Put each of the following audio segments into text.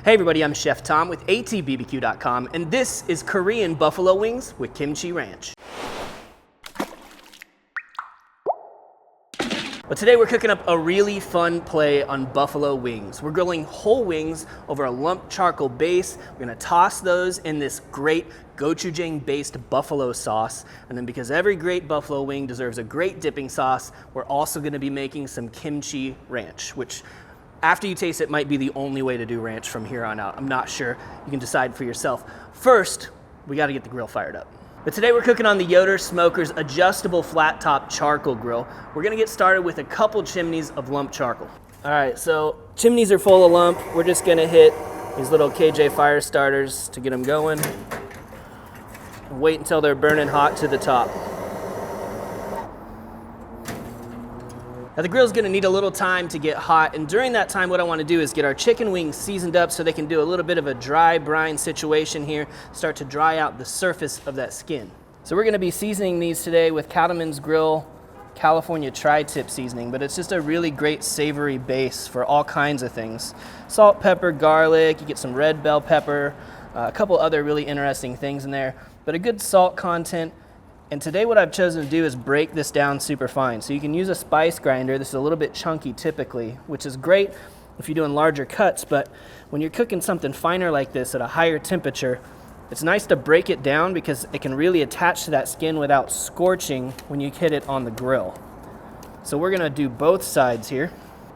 Hey everybody, I'm Chef Tom with allthingsbbq.com, and this is Korean buffalo wings with kimchi ranch. But today we're cooking up a really fun play on buffalo wings. We're grilling whole wings over a lump charcoal base. We're gonna toss those in this great gochujang based buffalo sauce. And then because every great buffalo wing deserves a great dipping sauce, we're also gonna be making some kimchi ranch, which after you taste it might be the only way to do ranch from here on out. I'm not sure, you can decide for yourself. First, we gotta get the grill fired up. But today we're cooking on the Yoder Smoker's adjustable flat top charcoal grill. We're gonna get started with a couple chimneys of lump charcoal. All right, so chimneys are full of lump. We're just gonna hit these little KJ fire starters to get them going. And wait until they're burning hot to the top. Now the grill's gonna need a little time to get hot, and during that time what I wanna do is get our chicken wings seasoned up so they can do a little bit of a dry brine situation here, start to dry out the surface of that skin. So we're gonna be seasoning these today with Cattleman's Grill California Tri-Tip seasoning, but it's just a really great savory base for all kinds of things. Salt, pepper, garlic, you get some red bell pepper, a couple other really interesting things in there, but a good salt content. And today what I've chosen to do is break this down super fine. So you can use a spice grinder. This is a little bit chunky typically, which is great if you're doing larger cuts, but when you're cooking something finer like this at a higher temperature, it's nice to break it down because it can really attach to that skin without scorching when you hit it on the grill. So we're gonna do both sides here.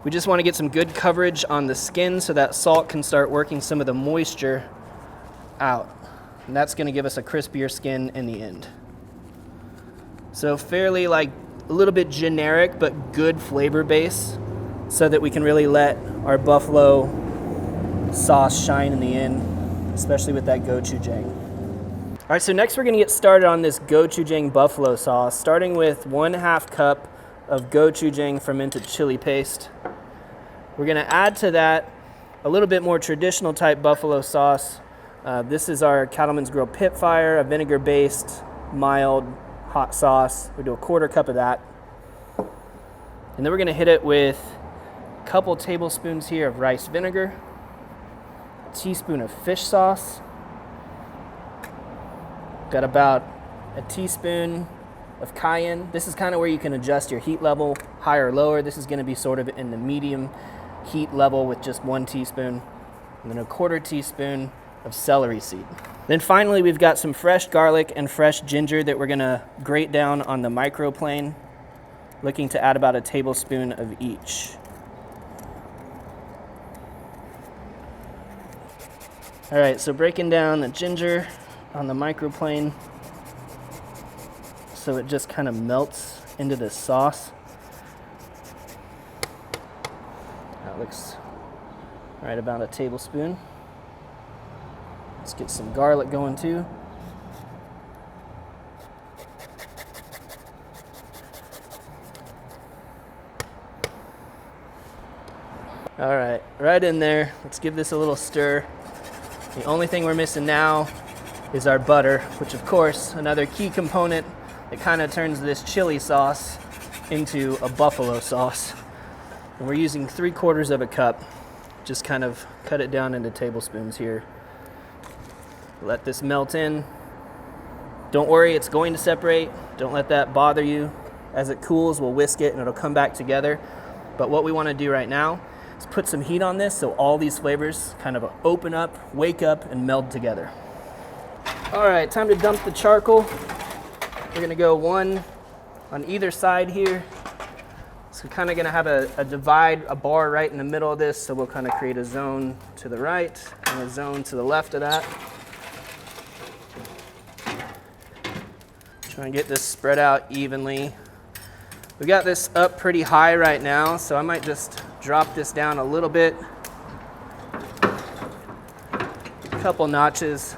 We just wanna get some good coverage on the skin so that salt can start working some of the moisture out. And that's gonna give us a crispier skin in the end. So fairly like a little bit generic, but good flavor base so that we can really let our buffalo sauce shine in the end, especially with that gochujang. All right, so next we're gonna get started on this gochujang buffalo sauce, starting with 1/2 cup of gochujang fermented chili paste. We're gonna add to that a little bit more traditional type buffalo sauce. This is our Cattleman's Grill Pit Fire, a vinegar-based, mild, hot sauce. We do 1/4 cup of that. And then we're gonna hit it with a couple tablespoons here of rice vinegar, a teaspoon of fish sauce, got about a teaspoon of cayenne. This is kind of where you can adjust your heat level, higher or lower. This is gonna be sort of in the medium heat level with just 1 teaspoon, and then a 1/4 teaspoon of celery seed. Then finally, we've got some fresh garlic and fresh ginger that we're gonna grate down on the microplane, looking to add about a tablespoon of each. All right, so breaking down the ginger on the microplane so it just kind of melts into the sauce. That looks right about a tablespoon. Let's get some garlic going too. All right, right in there. Let's give this a little stir. The only thing we're missing now is our butter, which of course, another key component that kind of turns this chili sauce into a buffalo sauce. And we're using 3/4 of a cup. Just kind of cut it down into tablespoons here. Let this melt in. Don't worry, it's going to separate. Don't let that bother you. As it cools, we'll whisk it and it'll come back together. But what we want to do right now is put some heat on this so all these flavors kind of open up, wake up, and meld together. All right, time to dump the charcoal. We're gonna go one on either side here. So we're kind of gonna have a divide, a bar right in the middle of this, so we'll kind of create a zone to the right and a zone to the left of that. Try and get this spread out evenly. We got this up pretty high right now, so I might just drop this down a little bit. A couple notches.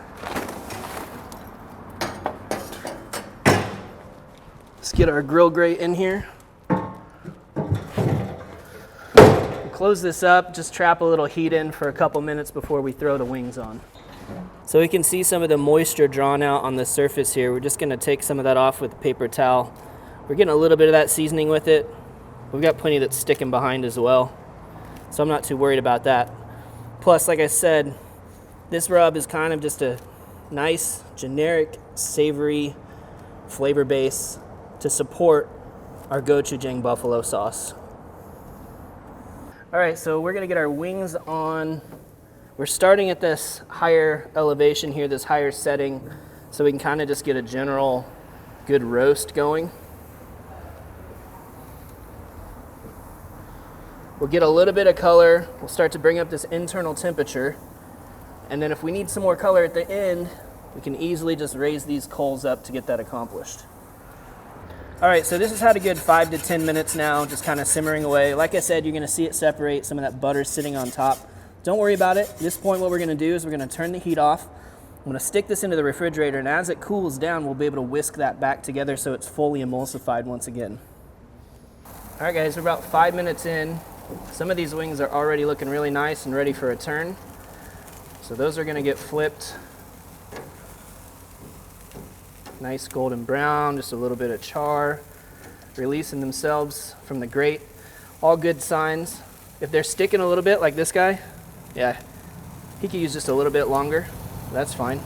Let's get our grill grate in here. Close this up, just trap a little heat in for a couple minutes before we throw the wings on. So we can see some of the moisture drawn out on the surface here. We're just gonna take some of that off with a paper towel. We're getting a little bit of that seasoning with it. We've got plenty that's sticking behind as well, so I'm not too worried about that. Plus, like I said, this rub is kind of just a nice, generic, savory flavor base to support our gochujang buffalo sauce. All right, so we're gonna get our wings on. We're starting at this higher elevation here, this higher setting, so we can kind of just get a general good roast going. We'll get a little bit of color. We'll start to bring up this internal temperature. And then if we need some more color at the end, we can easily just raise these coals up to get that accomplished. All right, so this has had a good 5 to 10 minutes now, just kind of simmering away. Like I said, you're gonna see it separate, some of that butter sitting on top. Don't worry about it. At this point, what we're gonna do is we're gonna turn the heat off. I'm gonna stick this into the refrigerator, and as it cools down, we'll be able to whisk that back together so it's fully emulsified once again. All right, guys, we're about 5 minutes in. Some of these wings are already looking really nice and ready for a turn. So those are gonna get flipped. Nice golden brown, just a little bit of char, releasing themselves from the grate. All good signs. If they're sticking a little bit like this guy, yeah, he could use just a little bit longer. That's fine.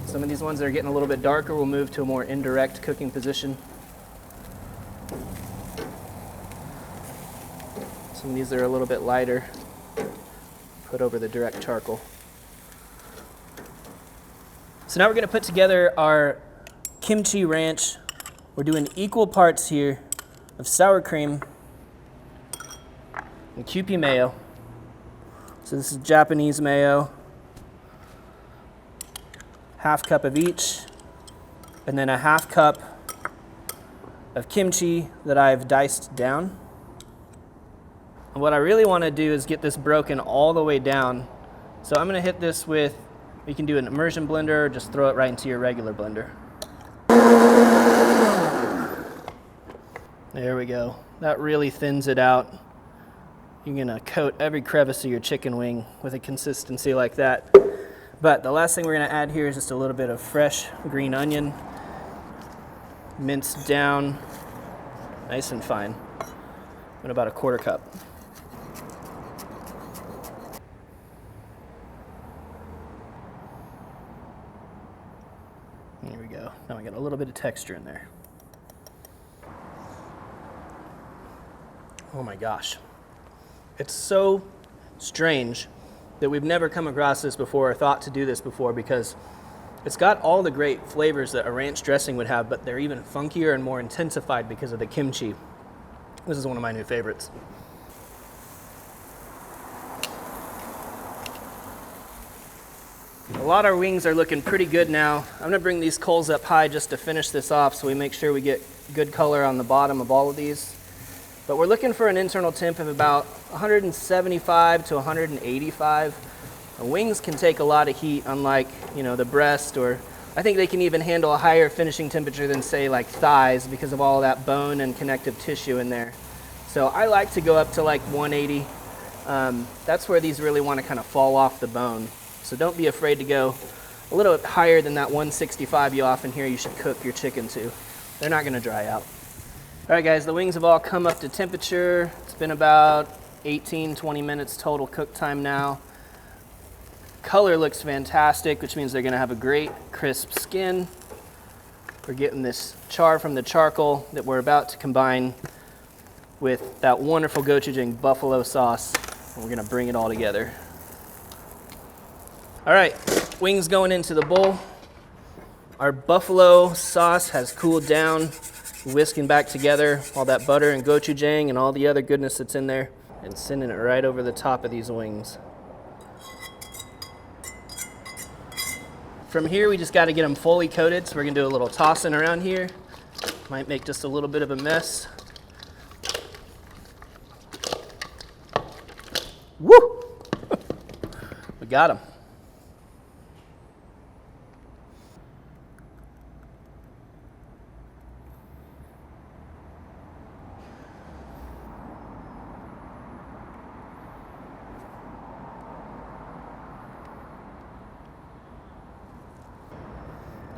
Some of these ones that are getting a little bit darker will move to a more indirect cooking position. Some of these are a little bit lighter, put over the direct charcoal. So now we're gonna put together our kimchi ranch. We're doing equal parts here of sour cream and Kewpie mayo. So this is Japanese mayo, half cup of each, and then a half cup of kimchi that I've diced down. And what I really wanna do is get this broken all the way down. So I'm gonna hit this with, you can do an immersion blender or just throw it right into your regular blender. There we go. That really thins it out. You're gonna coat every crevice of your chicken wing with a consistency like that. But the last thing we're gonna add here is just a little bit of fresh green onion, minced down, nice and fine, and about a quarter cup. There we go. Now I got a little bit of texture in there. Oh my gosh. It's so strange that we've never come across this before or thought to do this before, because it's got all the great flavors that a ranch dressing would have, but they're even funkier and more intensified because of the kimchi. This is one of my new favorites. A lot of our wings are looking pretty good now. I'm gonna bring these coals up high just to finish this off so we make sure we get good color on the bottom of all of these. But we're looking for an internal temp of about 175 to 185. Wings can take a lot of heat, unlike, you know, the breast, or I think they can even handle a higher finishing temperature than, say, like thighs because of all that bone and connective tissue in there. So I like to go up to like 180. That's where these really want to kind of fall off the bone. So don't be afraid to go a little bit higher than that 165 you often hear you should cook your chicken to. They're not going to dry out. All right, guys, the wings have all come up to temperature. It's been about 18, 20 minutes total cook time now. Color looks fantastic, which means they're gonna have a great crisp skin. We're getting this char from the charcoal that we're about to combine with that wonderful gochujang buffalo sauce, and we're gonna bring it all together. All right, wings going into the bowl. Our buffalo sauce has cooled down, whisking back together all that butter and gochujang and all the other goodness that's in there, and sending it right over the top of these wings. From here, we just got to get them fully coated, so we're gonna do a little tossing around here. Might make just a little bit of a mess. Woo! We got them.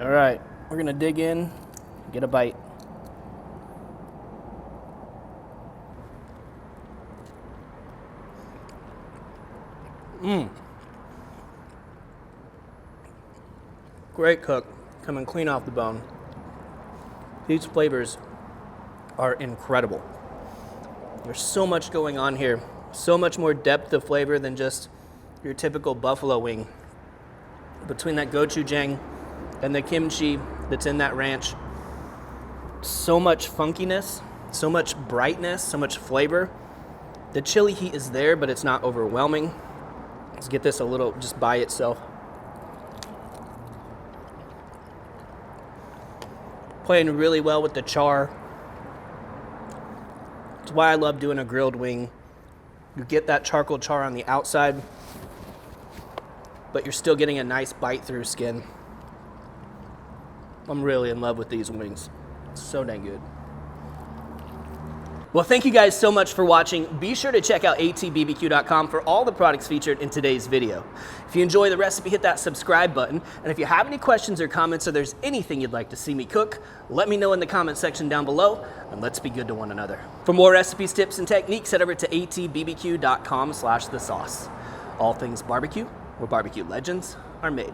All right, we're gonna dig in, get a bite. Great cook, coming clean off the bone. These flavors are incredible. There's so much going on here, so much more depth of flavor than just your typical buffalo wing. Between that gochujang and the kimchi that's in that ranch, so much funkiness, so much brightness, so much flavor. The chili heat is there, but it's not overwhelming. Let's get this a little just by itself. Playing really well with the char. That's why I love doing a grilled wing. You get that charcoal char on the outside, but you're still getting a nice bite through skin. I'm really in love with these wings. It's so dang good. Well, thank you guys so much for watching. Be sure to check out allthingsbbq.com for all the products featured in today's video. If you enjoy the recipe, hit that subscribe button. And if you have any questions or comments, or there's anything you'd like to see me cook, let me know in the comment section down below, and let's be good to one another. For more recipes, tips, and techniques, head over to allthingsbbq.com/thesauce. All Things Barbecue, where barbecue legends are made.